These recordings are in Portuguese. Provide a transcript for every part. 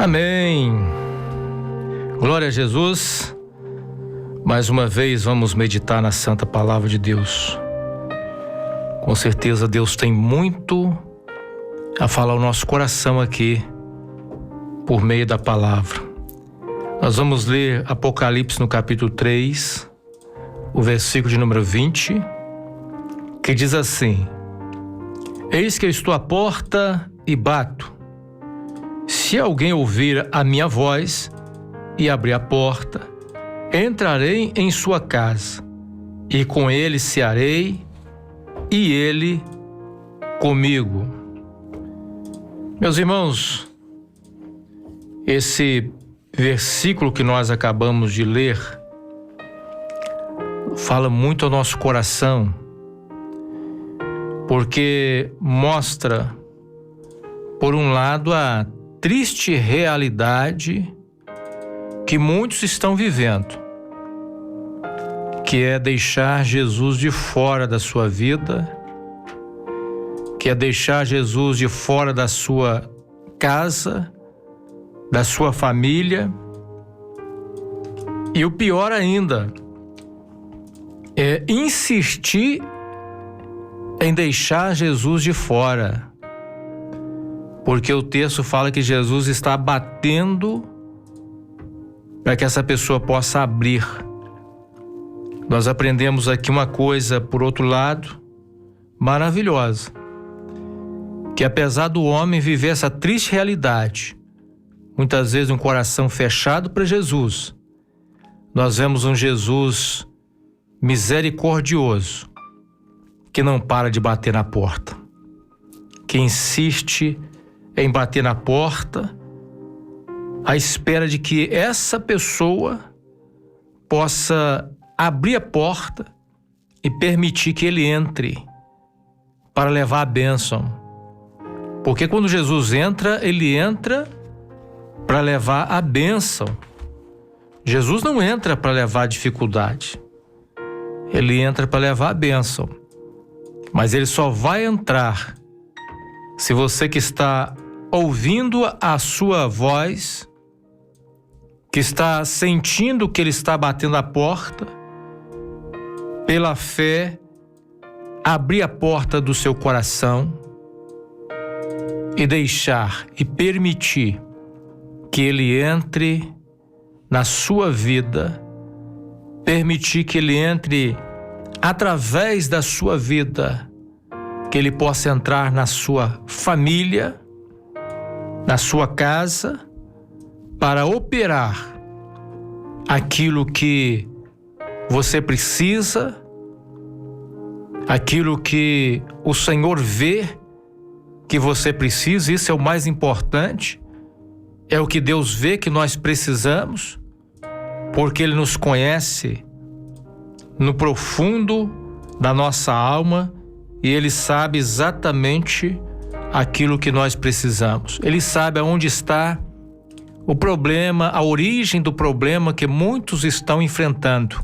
Amém. Glória a Jesus. Mais uma vez vamos meditar na Santa Palavra de Deus. Com certeza Deus tem muito a falar ao nosso coração aqui, por meio da palavra. Nós vamos ler Apocalipse no capítulo 3, o versículo de número 20, que diz assim: Eis que eu estou à porta e bato. Se alguém ouvir a minha voz e abrir a porta, entrarei em sua casa, e com ele cearei, e ele comigo. Meus irmãos, esse versículo que nós acabamos de ler fala muito ao nosso coração, porque mostra, por um lado, a triste realidade que muitos estão vivendo, que é deixar Jesus de fora da sua vida, que é deixar Jesus de fora da sua casa, da sua família. E o pior ainda é insistir em deixar Jesus de fora, porque o texto fala que Jesus está batendo para que essa pessoa possa abrir. Nós aprendemos aqui uma coisa, por outro lado, maravilhosa, que apesar do homem viver essa triste realidade, muitas vezes um coração fechado para Jesus, nós vemos um Jesus misericordioso, que não para de bater na porta, que insiste em bater na porta, à espera de que essa pessoa possa abrir a porta e permitir que ele entre para levar a bênção. Porque quando Jesus entra, ele entra para levar a bênção. Jesus não entra para levar a dificuldade, ele entra para levar a bênção. Mas ele só vai entrar se você que está ouvindo a sua voz, que está sentindo que ele está batendo a porta, pela fé, abrir a porta do seu coração e deixar e permitir que ele entre na sua vida, permitir que ele entre através da sua vida, que ele possa entrar na sua família, na sua casa, para operar aquilo que você precisa, aquilo que o Senhor vê que você precisa. Isso é o mais importante, é o que Deus vê que nós precisamos, porque Ele nos conhece no profundo da nossa alma e Ele sabe exatamente aquilo que nós precisamos. Ele sabe aonde está o problema, a origem do problema que muitos estão enfrentando,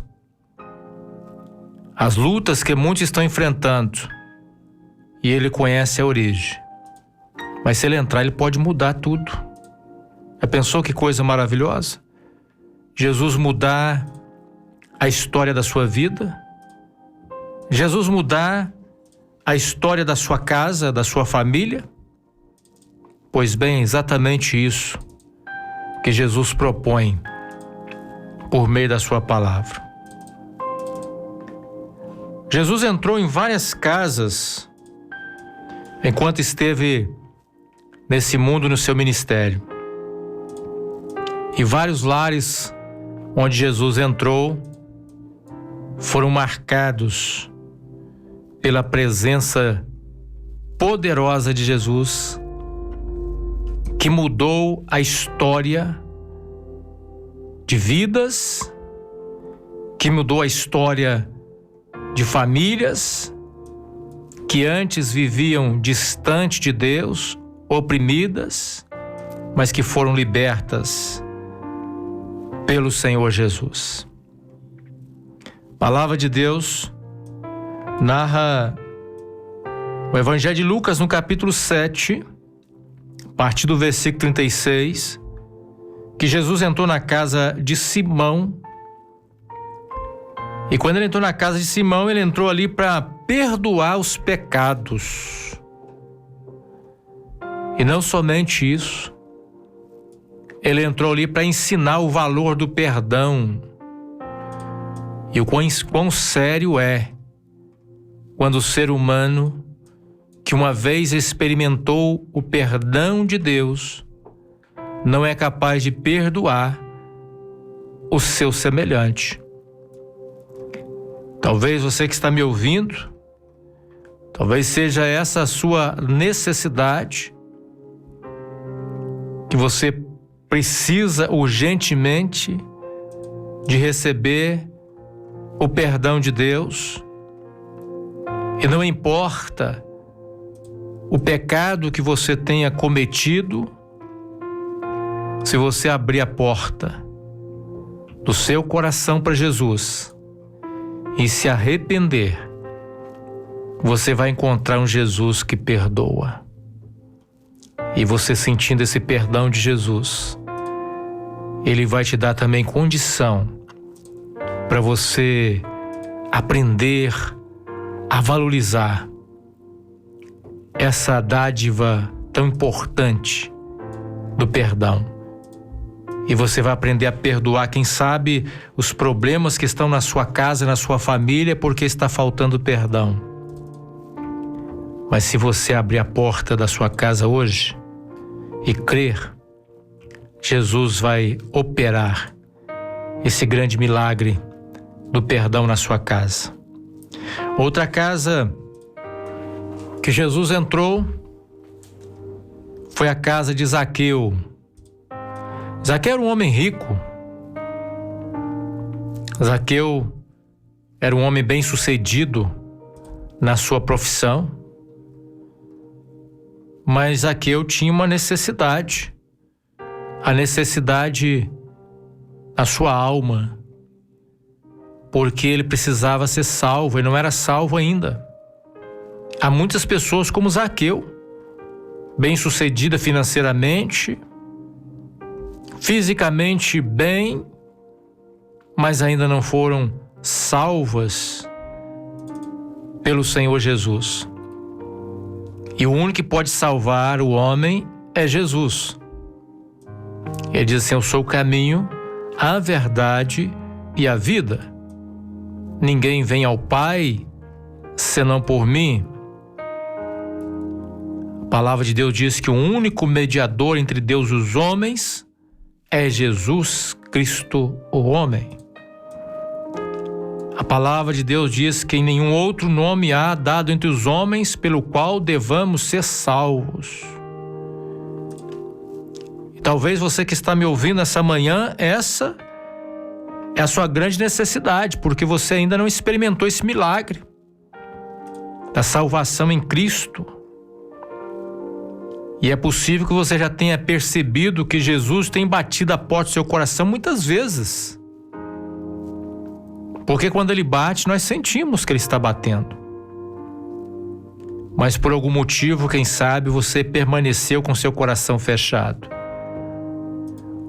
as lutas que muitos estão enfrentando, e Ele conhece a origem. Mas se Ele entrar, Ele pode mudar tudo. Já pensou que coisa maravilhosa? Jesus mudar a história da sua vida, Jesus mudar a história da sua casa, da sua família? Pois bem, exatamente isso que Jesus propõe por meio da sua palavra. Jesus entrou em várias casas enquanto esteve nesse mundo, no seu ministério. E vários lares onde Jesus entrou foram marcados pela presença poderosa de Jesus, que mudou a história de vidas, que mudou a história de famílias que antes viviam distante de Deus, oprimidas, mas que foram libertas pelo Senhor Jesus. A palavra de Deus narra o Evangelho de Lucas no capítulo 7, a partir do versículo 36, que Jesus entrou na casa de Simão. E quando ele entrou na casa de Simão, ele entrou ali para perdoar os pecados. E não somente isso, ele entrou ali para ensinar o valor do perdão. E o quão sério é quando o ser humano, que uma vez experimentou o perdão de Deus, não é capaz de perdoar o seu semelhante. Talvez você que está me ouvindo, talvez seja essa a sua necessidade, que você precisa urgentemente de receber o perdão de Deus. E não importa o pecado que você tenha cometido, se você abrir a porta do seu coração para Jesus e se arrepender, você vai encontrar um Jesus que perdoa. E você sentindo esse perdão de Jesus, Ele vai te dar também condição para você aprender a valorizar essa dádiva tão importante do perdão. E você vai aprender a perdoar, quem sabe, os problemas que estão na sua casa, na sua família, porque está faltando perdão. Mas se você abrir a porta da sua casa hoje e crer, Jesus vai operar esse grande milagre do perdão na sua casa. Outra casa que Jesus entrou foi a casa de Zaqueu. Zaqueu era um homem rico. Zaqueu era um homem bem-sucedido na sua profissão. Mas Zaqueu tinha uma necessidade. A necessidade na sua alma. Porque ele precisava ser salvo, ele não era salvo ainda. Há muitas pessoas como Zaqueu, bem-sucedida financeiramente, fisicamente bem, mas ainda não foram salvas pelo Senhor Jesus. E o único que pode salvar o homem é Jesus. Ele diz assim: eu sou o caminho, a verdade e a vida. Ninguém vem ao Pai senão por mim. A palavra de Deus diz que o único mediador entre Deus e os homens é Jesus Cristo, o homem. A palavra de Deus diz que em nenhum outro nome há dado entre os homens pelo qual devamos ser salvos. E talvez você que está me ouvindo essa manhã, essa é a sua grande necessidade, porque você ainda não experimentou esse milagre da salvação em Cristo. E é possível que você já tenha percebido que Jesus tem batido a porta do seu coração muitas vezes. Porque quando Ele bate, nós sentimos que Ele está batendo. Mas por algum motivo, quem sabe, você permaneceu com seu coração fechado.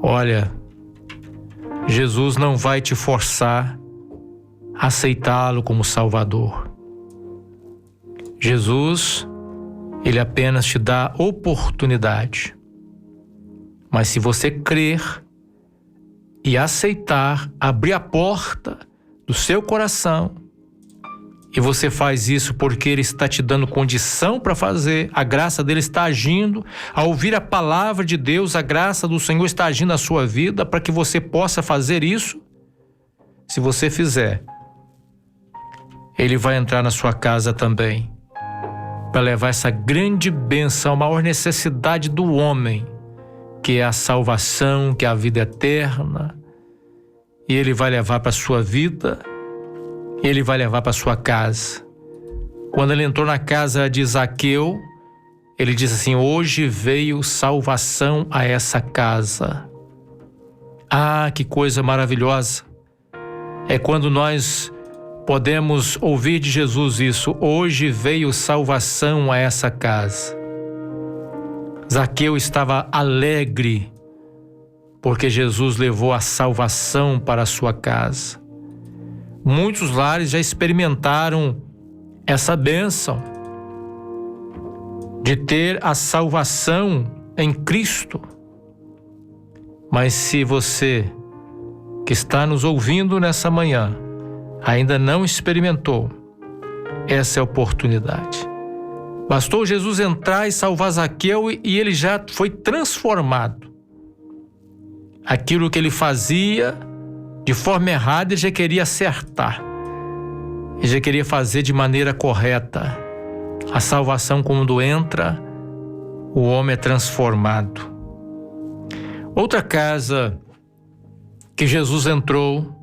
Olha, Jesus não vai te forçar a aceitá-lo como Salvador. Jesus, Ele apenas te dá oportunidade. Mas se você crer e aceitar, abrir a porta do seu coração, e você faz isso porque Ele está te dando condição para fazer, a graça dele está agindo, ao ouvir a palavra de Deus, a graça do Senhor está agindo na sua vida para que você possa fazer isso. Se você fizer, Ele vai entrar na sua casa também, para levar essa grande bênção, a maior necessidade do homem, que é a salvação, que é a vida eterna. E Ele vai levar para a sua vida, Ele vai levar para a sua casa. Quando Ele entrou na casa de Zaqueu, Ele disse assim: hoje veio salvação a essa casa. Ah, que coisa maravilhosa! É quando nós podemos ouvir de Jesus isso: hoje veio salvação a essa casa. Zaqueu estava alegre porque Jesus levou a salvação para a sua casa. Muitos lares já experimentaram essa bênção de ter a salvação em Cristo. Mas se você que está nos ouvindo nessa manhã ainda não experimentou, essa é a oportunidade. Bastou Jesus entrar e salvar Zaqueu e ele já foi transformado. Aquilo que ele fazia de forma errada, ele já queria acertar. Ele já queria fazer de maneira correta. A salvação, quando entra, o homem é transformado. Outra casa que Jesus entrou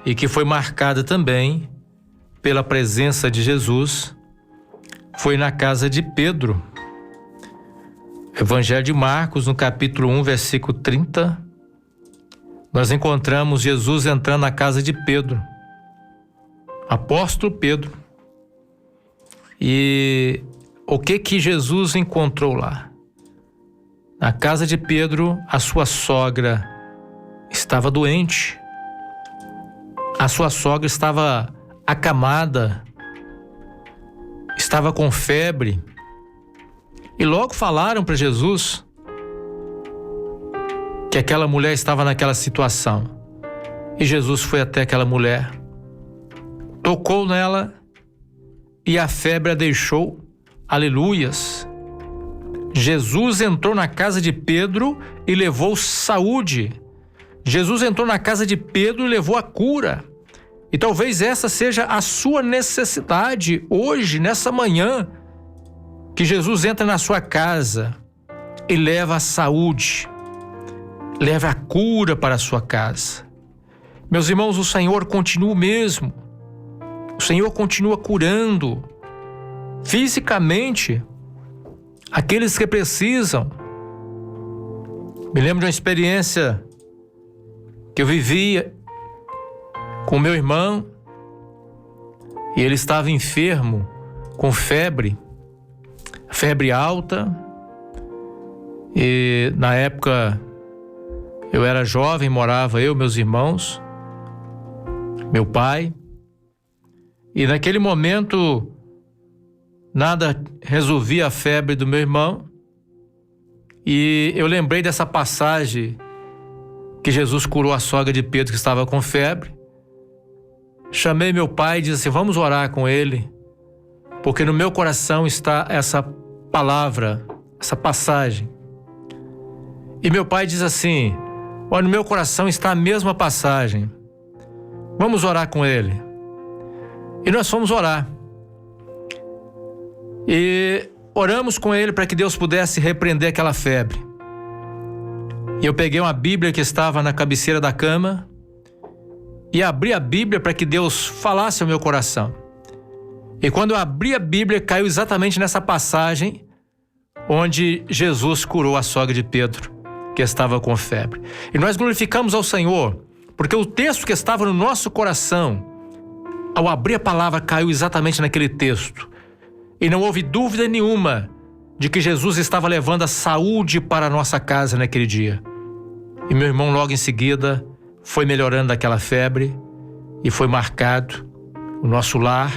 e que foi marcada também pela presença de Jesus foi na casa de Pedro. Evangelho de Marcos, no capítulo 1, versículo 30, nós encontramos Jesus entrando na casa de Pedro, apóstolo Pedro. E o que Jesus encontrou lá? Na casa de Pedro, a sua sogra estava doente. A sua sogra estava acamada, estava com febre. E logo falaram para Jesus que aquela mulher estava naquela situação. E Jesus foi até aquela mulher, tocou nela e a febre a deixou. Aleluias! Jesus entrou na casa de Pedro e levou saúde. Jesus entrou na casa de Pedro e levou a cura. E talvez essa seja a sua necessidade hoje, nessa manhã, que Jesus entra na sua casa e leva a saúde, leva a cura para a sua casa. Meus irmãos, o Senhor continua o mesmo. O Senhor continua curando fisicamente aqueles que precisam. Me lembro de uma experiência que eu vivia com meu irmão e ele estava enfermo, com febre alta. E na época eu era jovem, morava eu, meus irmãos, meu pai. E naquele momento nada resolvia a febre do meu irmão. E eu lembrei dessa passagem que Jesus curou a sogra de Pedro que estava com febre. Chamei meu pai e disse assim: vamos orar com ele, porque no meu coração está essa palavra, essa passagem. E meu pai diz assim: olha, no meu coração está a mesma passagem, vamos orar com ele. E nós fomos orar. E oramos com ele para que Deus pudesse repreender aquela febre. E eu peguei uma Bíblia que estava na cabeceira da cama e abri a Bíblia para que Deus falasse ao meu coração. E quando eu abri a Bíblia, caiu exatamente nessa passagem onde Jesus curou a sogra de Pedro, que estava com febre. E nós glorificamos ao Senhor, porque o texto que estava no nosso coração, ao abrir a palavra, caiu exatamente naquele texto. E não houve dúvida nenhuma de que Jesus estava levando a saúde para a nossa casa naquele dia. E meu irmão logo em seguida foi melhorando daquela febre e foi marcado o nosso lar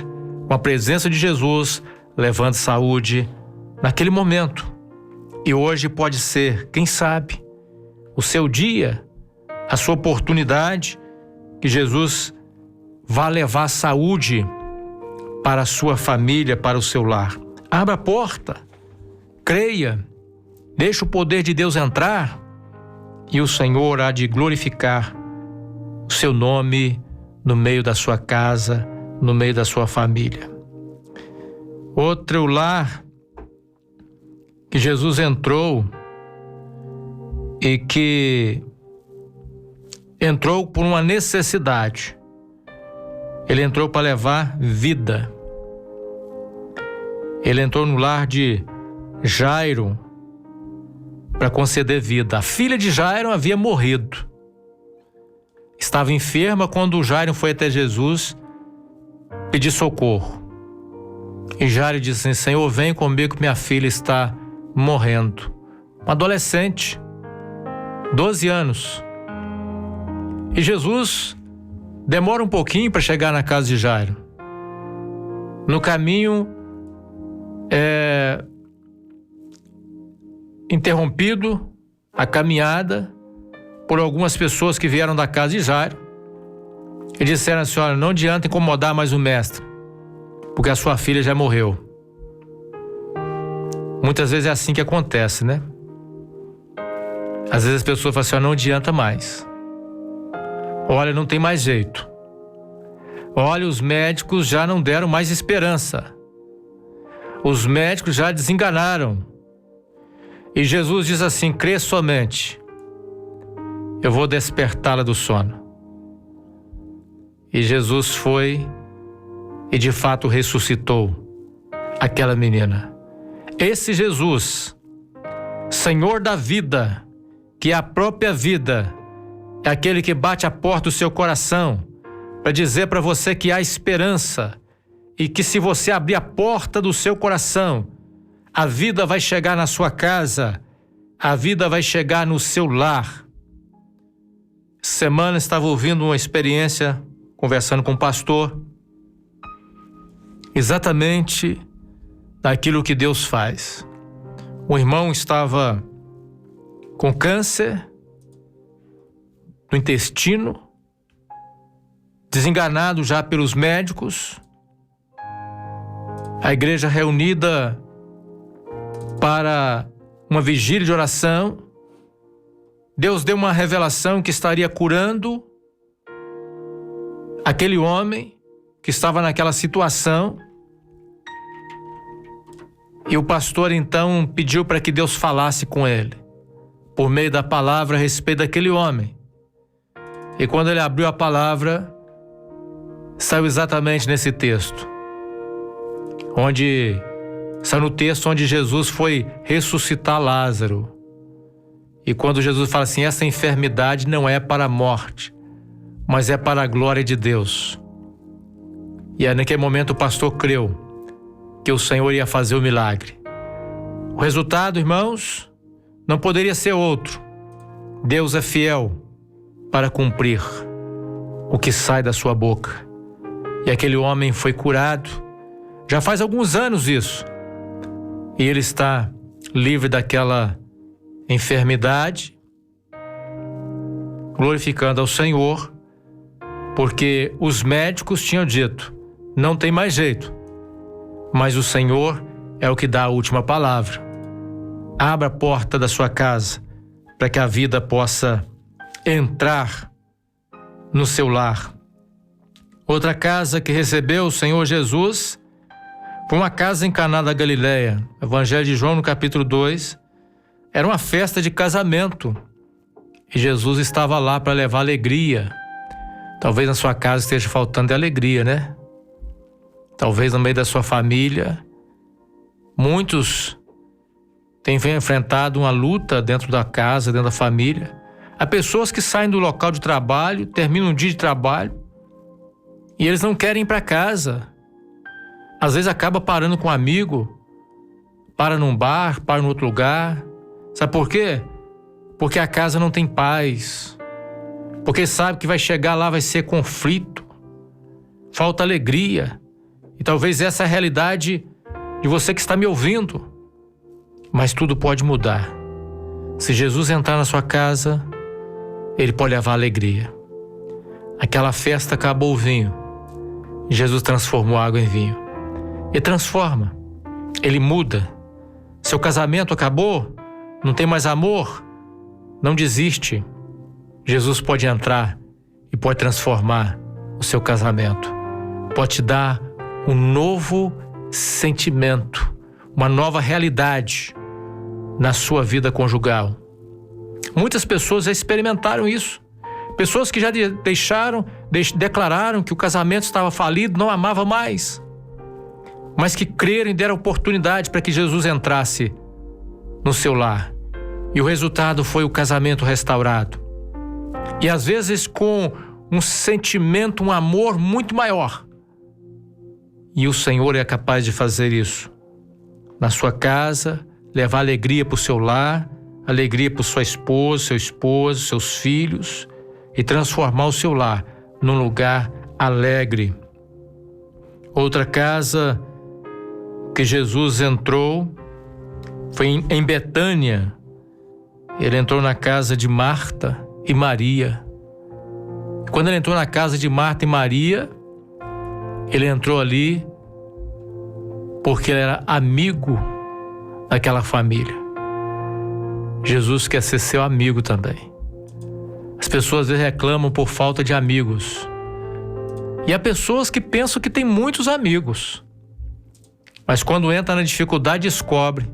com a presença de Jesus, levando saúde naquele momento. E hoje pode ser, quem sabe, o seu dia, a sua oportunidade, que Jesus vá levar saúde para a sua família, para o seu lar. Abra a porta, creia, deixa o poder de Deus entrar e o Senhor há de glorificar o seu nome no meio da sua casa, no meio da sua família. Outro lar que Jesus entrou e que entrou por uma necessidade. Ele entrou para levar vida. Ele entrou no lar de Jairo para conceder vida. A filha de Jairo havia morrido. Estava enferma quando Jairo foi até Jesus pedir socorro. E Jairo disse assim: Senhor, vem comigo que minha filha está morrendo. Uma adolescente, 12 anos. E Jesus demora um pouquinho para chegar na casa de Jairo. No caminho é interrompido a caminhada por algumas pessoas que vieram da casa de Jairo e disseram assim: olha, não adianta incomodar mais o mestre, porque a sua filha já morreu. Muitas vezes é assim que acontece, né? Às vezes as pessoas falam assim: ó, não adianta mais. Olha, não tem mais jeito. Olha, os médicos já não deram mais esperança. Os médicos já desenganaram. E Jesus diz assim: crê somente, eu vou despertá-la do sono. E Jesus foi e de fato ressuscitou aquela menina. Esse Jesus, Senhor da vida, que é a própria vida, é aquele que bate a porta do seu coração para dizer para você que há esperança e que se você abrir a porta do seu coração, a vida vai chegar na sua casa, a vida vai chegar no seu lar. Semana estava ouvindo uma experiência, conversando com um pastor, exatamente daquilo que Deus faz. O irmão estava com câncer no intestino, desenganado já pelos médicos. A igreja reunida para uma vigília de oração. Deus deu uma revelação que estaria curando aquele homem que estava naquela situação. E o pastor então pediu para que Deus falasse com ele, por meio da palavra, a respeito daquele homem. E quando ele abriu a palavra, saiu exatamente nesse texto, saiu no texto onde Jesus foi ressuscitar Lázaro. E quando Jesus fala assim: essa enfermidade não é para a morte, mas é para a glória de Deus. E aí, naquele momento, o pastor creu que o Senhor ia fazer o milagre. O resultado, irmãos, não poderia ser outro. Deus é fiel para cumprir o que sai da sua boca. E aquele homem foi curado. Já faz alguns anos isso. E ele está livre daquela enfermidade, glorificando ao Senhor, porque os médicos tinham dito: não tem mais jeito. Mas o Senhor é o que dá a última palavra. Abra a porta da sua casa para que a vida possa entrar no seu lar. Outra casa que recebeu o Senhor Jesus foi uma casa em Caná da Galileia. Evangelho de João, no capítulo 2. Era uma festa de casamento. E Jesus estava lá para levar alegria. Talvez na sua casa esteja faltando de alegria, né? Talvez no meio da sua família. Muitos têm enfrentado uma luta dentro da casa, dentro da família. Há pessoas que saem do local de trabalho, terminam um dia de trabalho e eles não querem ir para casa. Às vezes acaba parando com um amigo, para num bar, para em outro lugar. Sabe por quê? Porque a casa não tem paz. Porque sabe que vai chegar lá, vai ser conflito. Falta alegria. E talvez essa é a realidade de você que está me ouvindo. Mas tudo pode mudar. Se Jesus entrar na sua casa, Ele pode levar alegria. Aquela festa acabou o vinho. Jesus transformou a água em vinho. Ele transforma. Ele muda. Seu casamento acabou? Não tem mais amor? Não desiste. Jesus pode entrar e pode transformar o seu casamento. Pode te dar um novo sentimento, uma nova realidade na sua vida conjugal. Muitas pessoas já experimentaram isso. Pessoas que já declararam que o casamento estava falido, não amava mais, mas que creram e deram oportunidade para que Jesus entrasse no seu lar. E o resultado foi o casamento restaurado. E às vezes com um sentimento, um amor muito maior. E o Senhor é capaz de fazer isso na sua casa, levar alegria para o seu lar, alegria para sua esposa, seu esposo, seus filhos e transformar o seu lar num lugar alegre. Outra casa que Jesus entrou foi em Betânia. Ele entrou na casa de Marta e Maria. Quando ele entrou na casa de Marta e Maria, ele entrou ali porque ele era amigo daquela família. Jesus quer ser seu amigo também. As pessoas às vezes reclamam por falta de amigos. E há pessoas que pensam que tem muitos amigos. Mas quando entra na dificuldade, descobre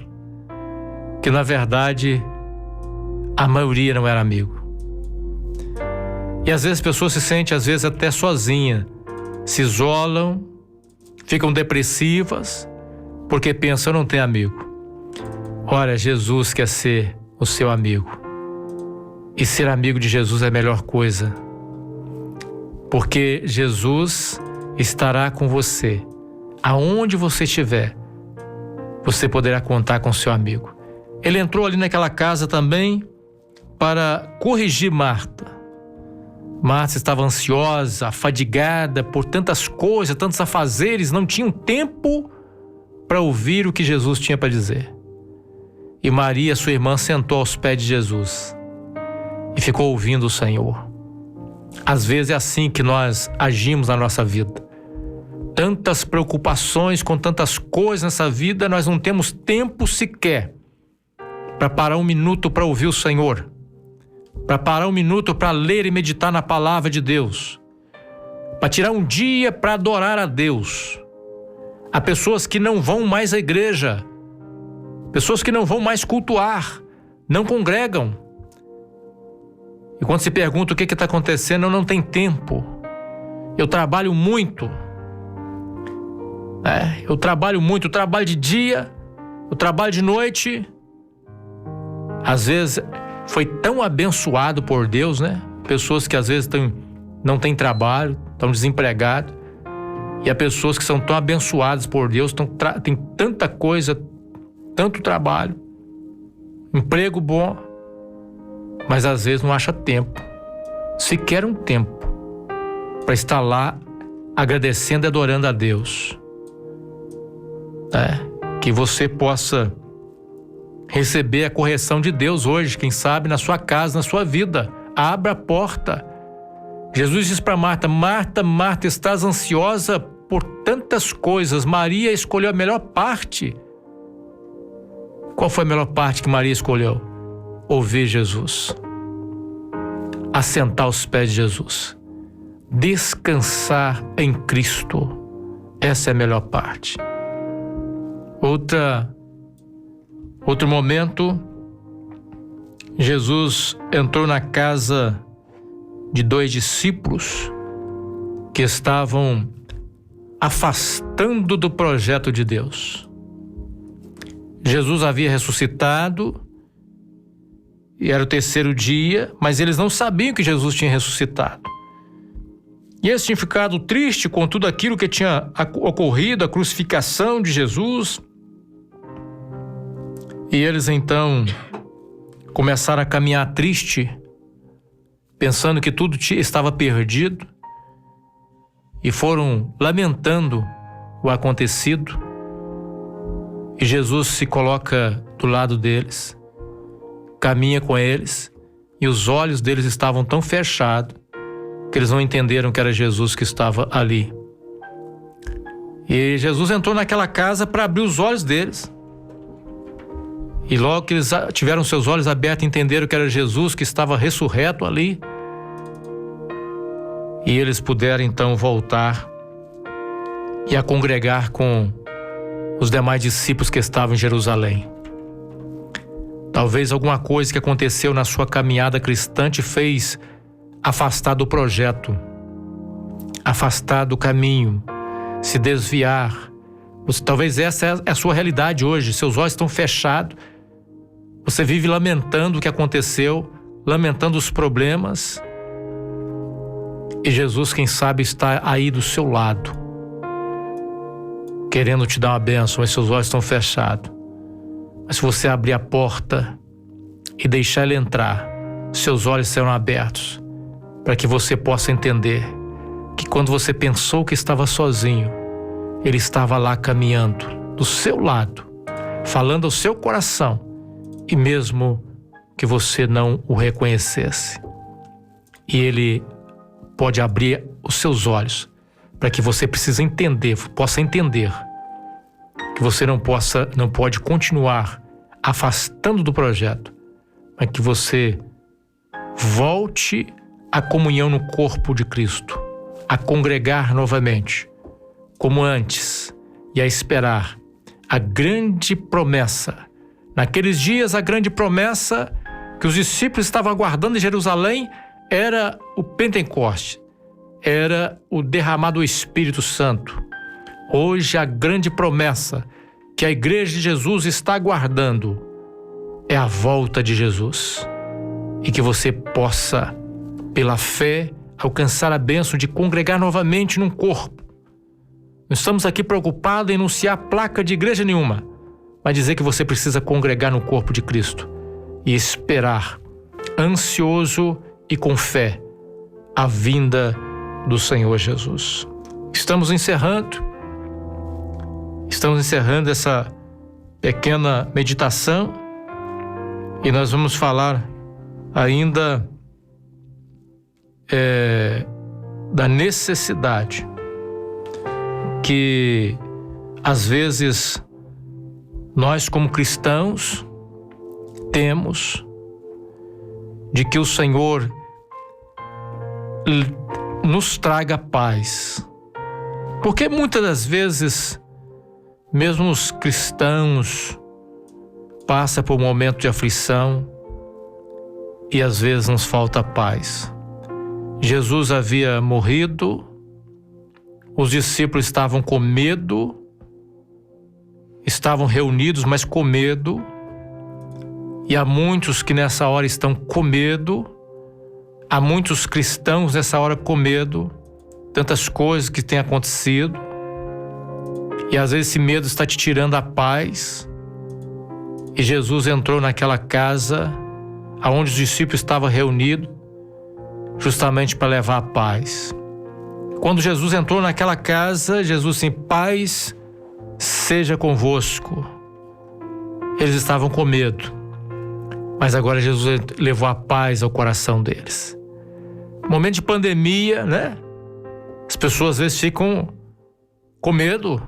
que na verdade a maioria não era amigo. E às vezes as pessoas se sentem às vezes até sozinhas, se isolam, ficam depressivas, porque pensam, eu não tenho amigo. Ora, Jesus quer ser o seu amigo. E ser amigo de Jesus é a melhor coisa. Porque Jesus estará com você. Aonde você estiver, você poderá contar com seu amigo. Ele entrou ali naquela casa também para corrigir Marta. Marta estava ansiosa, afadigada por tantas coisas, tantos afazeres, não tinha tempo para ouvir o que Jesus tinha para dizer. E Maria, sua irmã, sentou aos pés de Jesus e ficou ouvindo o Senhor. Às vezes é assim que nós agimos na nossa vida. Tantas preocupações com tantas coisas nessa vida, nós não temos tempo sequer para parar um minuto para ouvir o Senhor, para parar um minuto para ler e meditar na palavra de Deus, para tirar um dia para adorar a Deus. Há pessoas que não vão mais à igreja, pessoas que não vão mais cultuar, não congregam. E quando se pergunta o que está acontecendo, eu não tenho tempo. Eu trabalho muito. Eu trabalho muito, eu trabalho de dia, eu trabalho de noite. Às vezes foi tão abençoado por Deus, né? Pessoas que às vezes não têm trabalho, estão desempregados. E há pessoas que são tão abençoadas por Deus, têm tanta coisa, tanto trabalho, emprego bom, mas às vezes não acha tempo, sequer um tempo, para estar lá agradecendo e adorando a Deus. Que você possa receber a correção de Deus hoje, quem sabe na sua casa, na sua vida. Abra a porta. Jesus diz para Marta: Marta, Marta, estás ansiosa por tantas coisas. Maria escolheu a melhor parte. Qual foi a melhor parte que Maria escolheu? Ouvir Jesus. Assentar aos pés de Jesus. Descansar em Cristo. Essa é a melhor parte. Outro momento, Jesus entrou na casa de 2 discípulos que estavam afastando do projeto de Deus. Jesus havia ressuscitado e era o 3º dia, mas eles não sabiam que Jesus tinha ressuscitado. E eles tinham ficado tristes com tudo aquilo que tinha ocorrido, a crucificação de Jesus. E eles então começaram a caminhar triste, pensando que tudo estava perdido, e foram lamentando o acontecido. E Jesus se coloca do lado deles, caminha com eles, e os olhos deles estavam tão fechados que eles não entenderam que era Jesus que estava ali. E Jesus entrou naquela casa para abrir os olhos deles. E logo que eles tiveram seus olhos abertos, entenderam que era Jesus que estava ressurreto ali. E eles puderam então voltar e a congregar com os demais discípulos que estavam em Jerusalém. Talvez alguma coisa que aconteceu na sua caminhada cristã te fez afastar do projeto, afastar do caminho, se desviar. Talvez essa é a sua realidade hoje. Seus olhos estão fechados. Você vive lamentando o que aconteceu, lamentando os problemas. E Jesus, quem sabe, está aí do seu lado, querendo te dar uma bênção, mas seus olhos estão fechados. Mas se você abrir a porta, e deixar Ele entrar, seus olhos serão abertos para que você possa entender que quando você pensou que estava sozinho, Ele estava lá caminhando do seu lado, falando ao seu coração, e mesmo que você não o reconhecesse. E Ele pode abrir os seus olhos para que você possa entender que você não pode continuar afastando do projeto, mas que você volte à comunhão no corpo de Cristo, a congregar novamente, como antes, e a esperar a grande promessa. Naqueles dias, a grande promessa que os discípulos estavam aguardando em Jerusalém era o Pentecoste, era o derramado do Espírito Santo. Hoje, a grande promessa que a Igreja de Jesus está aguardando é a volta de Jesus, e que você possa, pela fé, alcançar a bênção de congregar novamente num corpo. Não estamos aqui preocupados em anunciar placa de igreja nenhuma, mas dizer que você precisa congregar no corpo de Cristo e esperar, ansioso e com fé, a vinda do Senhor Jesus. Estamos encerrando essa pequena meditação e nós vamos falar ainda da necessidade que às vezes nós como cristãos temos de que o Senhor nos traga paz. Porque muitas das vezes, mesmo os cristãos passam por um momento de aflição e às vezes nos falta paz. Jesus havia morrido, os discípulos estavam com medo, estavam reunidos, mas com medo, e há muitos que nessa hora estão com medo, há muitos cristãos nessa hora com medo, tantas coisas que têm acontecido, e às vezes esse medo está te tirando a paz. E Jesus entrou naquela casa onde os discípulos estavam reunidos, justamente para levar a paz. Quando Jesus entrou naquela casa, Jesus disse: paz seja convosco. Eles estavam com medo, mas agora Jesus levou a paz ao coração deles. Momento de pandemia, né? As pessoas às vezes ficam com medo.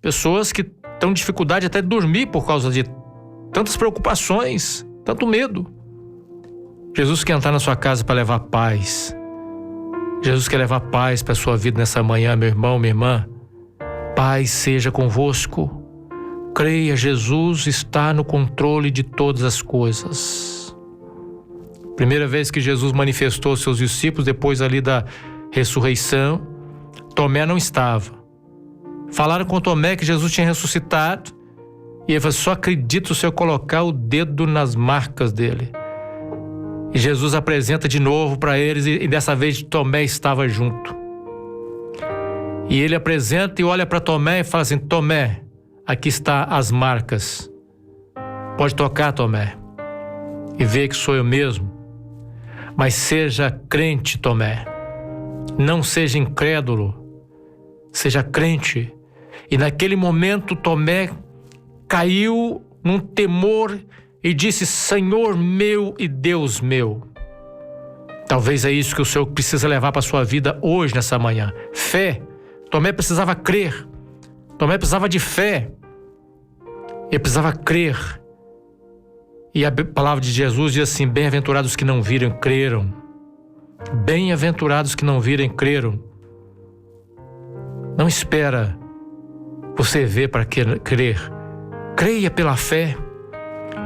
Pessoas que estão em dificuldade até de dormir por causa de tantas preocupações, tanto medo. Jesus quer entrar na sua casa para levar paz. Jesus quer levar paz para a sua vida nessa manhã, meu irmão, minha irmã. Paz seja convosco. Creia, Jesus está no controle de todas as coisas. Primeira vez que Jesus manifestou aos seus discípulos, depois ali da ressurreição, Tomé não estava. Falaram com Tomé que Jesus tinha ressuscitado, e ele falou: só acredito se eu colocar o dedo nas marcas dele. E Jesus apresenta de novo para eles, e dessa vez Tomé estava junto. E ele apresenta e olha para Tomé e fala assim: Tomé, aqui está as marcas. Pode tocar, Tomé, e ver que sou eu mesmo. Mas seja crente, Tomé. Não seja incrédulo. Seja crente. E naquele momento Tomé caiu num temor e disse: Senhor meu e Deus meu. Talvez é isso que o Senhor precisa levar para a sua vida hoje, nessa manhã. Fé. Tomé precisava crer. Tomé precisava de fé. Ele precisava crer. E a palavra de Jesus diz assim: bem-aventurados que não viram, creram. Bem-aventurados que não viram, creram. Não espera você ver para crer. Creia pela fé.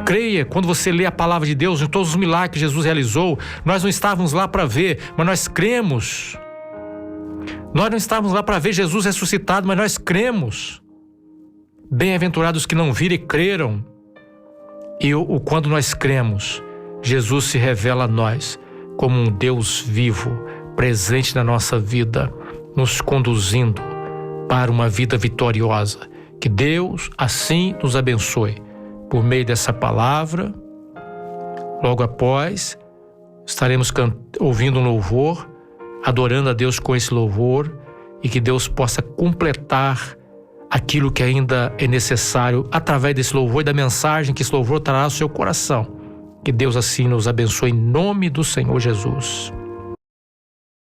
Creia. Quando você lê a palavra de Deus, em todos os milagres que Jesus realizou, nós não estávamos lá para ver, mas nós cremos. Nós não estávamos lá para ver Jesus ressuscitado, mas nós cremos. Bem-aventurados que não viram e creram. E quando nós cremos, Jesus se revela a nós como um Deus vivo, presente na nossa vida, nos conduzindo para uma vida vitoriosa. Que Deus assim nos abençoe por meio dessa palavra Logo após, estaremos ouvindo um louvor, adorando a Deus com esse louvor, e que Deus possa completar aquilo que ainda é necessário através desse louvor e da mensagem que esse louvor trará ao seu coração. Que Deus assim nos abençoe em nome do Senhor Jesus.